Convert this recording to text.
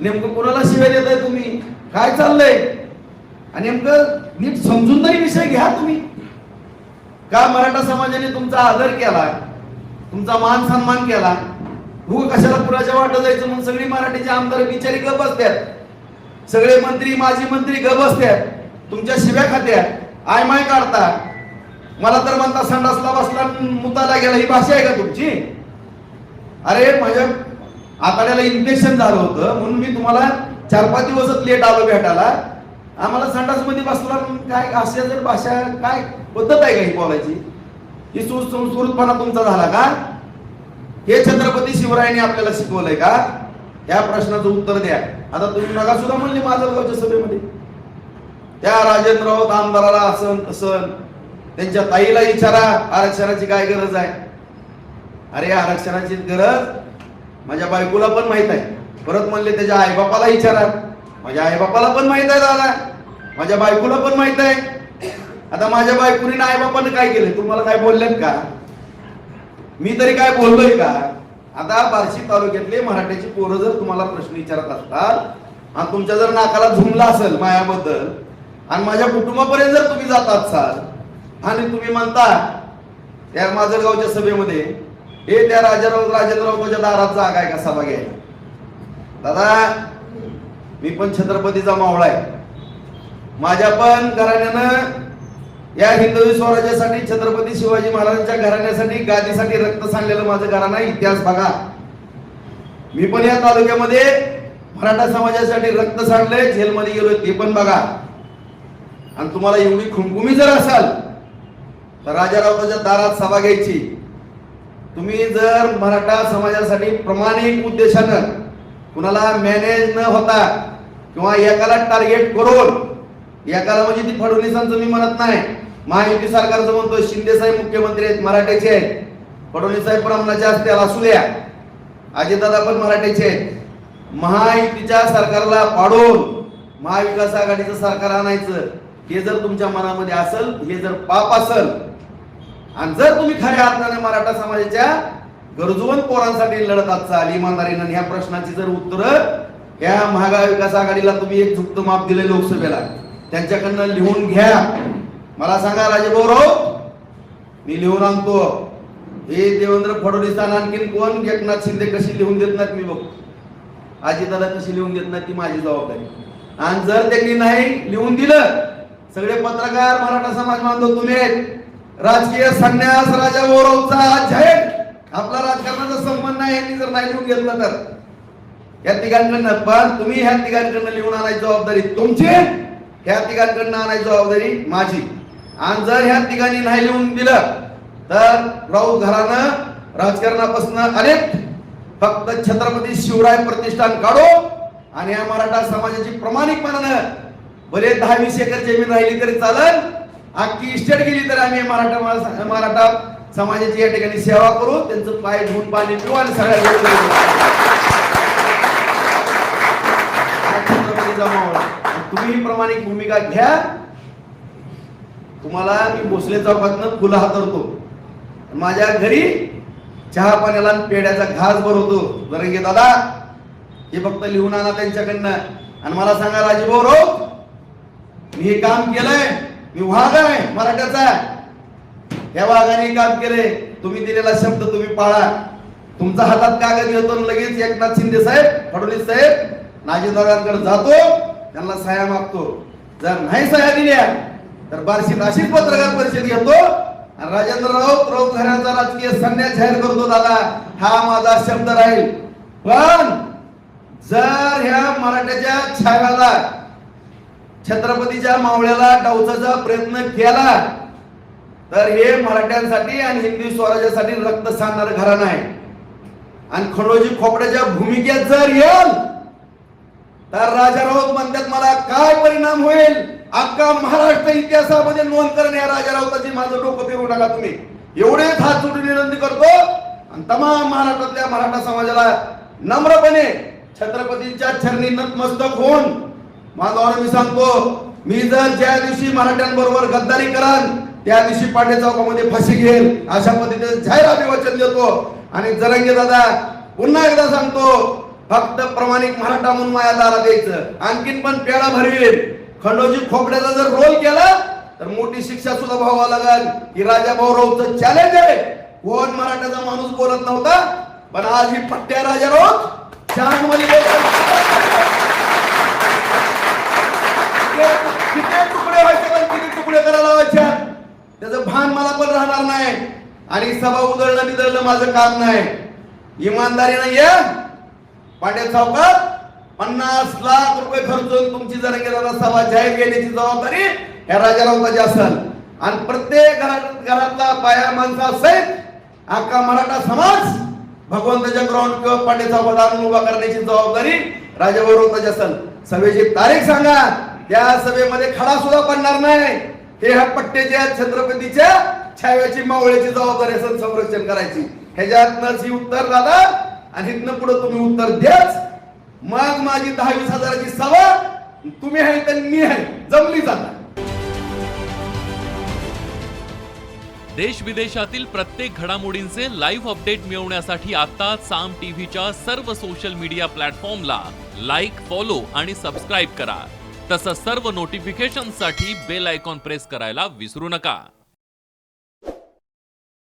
नेमकं कोणाला शिवाय देताय तुम्ही? काय चाललंय? आणि नेमकं नीट समजून तरी विषय घ्या तुम्ही. का मराठा समाजाने तुमचा आदर केला, तुमचा मान सन्मान केला, हो कशाला पुराच्या वाटत जायचं म्हणून सगळी मराठीचे आमदार बिचारी गप बसतात, सगळे मंत्री माजी मंत्री गप बसतात, तुमच्या शिव्या खात्यात आय माय काढता. मला तर म्हणता संडासला बसला मुताला गेला, ही भाषा आहे का तुमची? अरे माझ्या आताड्याला इन्फेक्शन झालं होतं म्हणून मी तुम्हाला 4-5 दिवस लेट आलो भेटायला. आम्हाला संडास मध्ये बसला काय अशा जर भाषा काय पद्धत आहे का ही बोलायची? ही सुसंस्कृतपणा तुमचा झाला का? हे छत्रपती शिवरायांनी आपल्याला शिकवलंय का? या प्रश्नाचं उत्तर द्या. आता तुम्ही नका सुद्धा म्हणले माजलगावच्या सभेमध्ये त्या राजेंद्र राऊत आमदाराला असं तसं, त्यांच्या ताईला विचारा आरक्षणाची काय गरज आहे. अरे आरक्षणाची गरज माझ्या बायकोला पण माहित आहे. परत म्हणले त्याच्या आईबापाला विचारा, माझ्या आईबापाला पण माहित आहे दादा, माझ्या बायकोला पण माहित आहे. आता माझ्या बायकोने आईबापाने काय केलं तुम्हाला काय बोललेत का? मी तरी काय बोललोय का? आता बार्शी तालुक्यातले मराठ्याची पोरं जर तुम्हाला प्रश्न विचारत असतात आणि तुमच्या जर नाकाला झुमला असेल मायाबद्दल आणि माझ्या कुटुंबापर्यंत जर तुम्ही जात असाल आणि तुम्ही म्हणता त्या माजलगावच्या सभेमध्ये हे त्या राजेंद्र राऊताच्या दारात जागा आहे का सभा घ्यायला? दादा मी पण छत्रपतीचा मावळा आहे. माझ्या पण घराण्यानं या हिंदवी स्वराज्यासाठी छत्रपती शिवाजी महाराजांच्या घराण्यासाठी गादीसाठी रक्त सांडलेलं माझं घराणं आहे. इतिहास बघा. मी पण या तालुक्यामध्ये मराठा समाजासाठी रक्त सांडलंय, जेलमध्ये गेलोय ते पण बघा. आणि तुम्हाला एवढी खुमखुमी जर असाल तर राजा राऊताच्या दारात सभा घ्यायची. तुम्ही जर मराठा समाजासाठी प्रामाणिक उद्देशानं कुणाला मॅनेज न होता किंवा एकाला टार्गेट करून, एकाला म्हणजे ती फडणवीसांचं मी म्हणत नाही, महायुती सरकारचं म्हणतो, शिंदे साहेब मुख्यमंत्री आहेत मराठ्याचे आहेत, फडणवीस साहेब ब्राह्मणाचे असतील असू द्या, अजितदादा पण मराठ्याचे आहेत. महायुतीच्या सरकारला पाडून महाविकास आघाडीचं सरकार आणायचं हे जर तुमच्या मनामध्ये असेल, हे जर पाप असेल आणि जर तुम्ही खऱ्या अर्थाने मराठा समाजाच्या गरजवंत पोरांसाठी लढत असाल इमानदारीनं, ह्या प्रश्नाची जर उत्तर या महाविकास आघाडीला तुम्ही एक झुकतं माप दिले लोकसभेला, त्यांच्याकडनं लिहून घ्या. मला सांगा राजेभाऊ राऊत, मी लिहून आणतो. हे देवेंद्र फडणवीस आणखीन कोण, एकनाथ शिंदे कशी लिहून देत नाहीत मी बघतो, अजितदादा कशी लिहून देत नाही ती माझी जबाबदारी. आणि जर त्यांनी नाही लिहून दिलं, सगळे पत्रकार मराठा समाज बांधव तुम्ही राजकीय संन्यास राजा राऊतचा जाहीर आपला राजकारणाचा संबंध नाही, यांनी जर नाही लिहून घेतलं तर या तिघांकडनं, पण तुम्ही ह्या तिघांकडनं लिहून आणायची जबाबदारी तुमची, ह्या तिघांकडनं आणायची जबाबदारी माझी. आणि जर ह्या तिघांनी नाही लिहून दिलं तर राऊत घरानं राजकारणापासून अनेक फक्त छत्रपती शिवराय प्रतिष्ठान काढो आणि या मराठा समाजाची प्रामाणिकपणानं भले 10-20 एकर जमीन राहिली तरी चालेल, अख्खी इस्टेट गेली तर आम्ही मराठा समाजाची या ठिकाणी सेवा करू, त्यांचं पाय धुवून पाणी पिऊ आणि सगळ्या तुम्ही ही प्रामाणिक भूमिका घ्या. तुम्हाला मी भोसले चौकातनं फुलं हातरतो, माझ्या घरी चहा पाण्याला आणि पेड्याचा घास भरवतो. जरंगे दादा हे फक्त लिहून आणा त्यांच्याकडनं आणि मला सांगा राजेभाऊ राऊत, मी हे काम केलंय, मी वाघ आहे मराठ्याचा, या वाघाने काम केले. तुम्ही दिलेला शब्द तुम्ही पाळा. तुमचा हातात कागद घेतो लगेच एकनाथ शिंदे साहेब फडणवीस साहेब नाजीदादांकडे जातो, त्यांना सह्या मागतो. जर नाही सह्या दिल्या तर बार्शीत अशीच पत्रकार परिषद घेतो आणि राजेंद्र राऊत घराण्याचा राजकीय संन्यास जाहीर करतो. दादा हा माझा शब्द राहील. पण जर ह्या मराठ्याच्या छाव्याला छत्रपतीच्या मावळ्याला डावचाचा प्रयत्न केला तर हे मराठ्यांसाठी आणि हिंदवी स्वराज्यासाठी रक्त सांडणारं घराणं आहे. आणि खडोजी खोपड्याच्या भूमिकेत जर येईल तर राजा राऊत म्हणतात मला काय परिणाम होईल, अख्खा महाराष्ट्र इतिहासामध्ये नोंद करणे या राजा राऊताची माझं डोकं फिरवू नका तुम्ही. एवढेच हात जोडून विनंती करतो आणि तमाम महाराष्ट्रातल्या मराठा समाजाला नम्रपणे छत्रपतींच्या चरणी नतमस्तक होऊन माझं मी सांगतो, मी जर ज्या दिवशी मराठ्यांबरोबर गद्दारी कराल त्या दिवशी पांडे चौकामध्ये फाशी घेईल अशा पद्धतीने जाहीर अभिवाचन देतो. आणि जरंगे दादा पुन्हा एकदा सांगतो, फक्त प्रामाणिक मराठा म्हणून माझ्या दारात द्यायचं, आणखीन पण पेढा भरवेल. खंडोजी खोपड्याचा जर रोल केला तर मोठी शिक्षा सुद्धा भोगावं लागेल. ही राजा भाऊरावचं चॅलेंज आहे. कोण मराठाचा माणूस बोलत नव्हता, पण आज ही पट्ट्या राजा राऊत किती तुकडे व्हायचे पण किती तुकडे करायला लावायच्या त्याचं भान मला पण राहणार नाही. आणि सभा उधळणं बिधळणं माझं काम नाही. इमानदारीनं या पाटील सावकार, 50 लाख रुपये खर्चून तुमची जर गेला सभा जाहीर केल्याची जबाबदारी ह्या राजा राऊताची असेल. आणि प्रत्येक घरातला बाया माणसा सहित अख्खा मराठा समाज भगवंताच्या ग्राउंड किंवा पाटील सावकार उभा करण्याची जबाबदारी राजा राऊताची असेल. सभेची तारीख सांगा, त्या सभेमध्ये खडा सुद्धा पडणार नाही. हे ह्या पट्ट्याच्या छत्रपतीच्या छाव्याची मावळ्याची जबाबदारी असेल संरक्षण करायची. ह्याच्यातनंच ही उत्तर दादा, आणि इथनं पुढे तुम्ही उत्तर द्याच. मग माझी 10-20 हजाराची सभा तुम्ही आहे तर मी आहे जमली जाणार. देश विदेशातील प्रत्येक घडामोडींचे लाईव्ह अपडेट मिळवण्यासाठी आता साम टीव्हीच्या सर्व सोशल मीडिया प्लॅटफॉर्मला लाईक, फॉलो आणि सबस्क्राईब करा. तसंच सर्व नोटिफिकेशनसाठी बेल आयकॉन प्रेस करायला विसरू नका.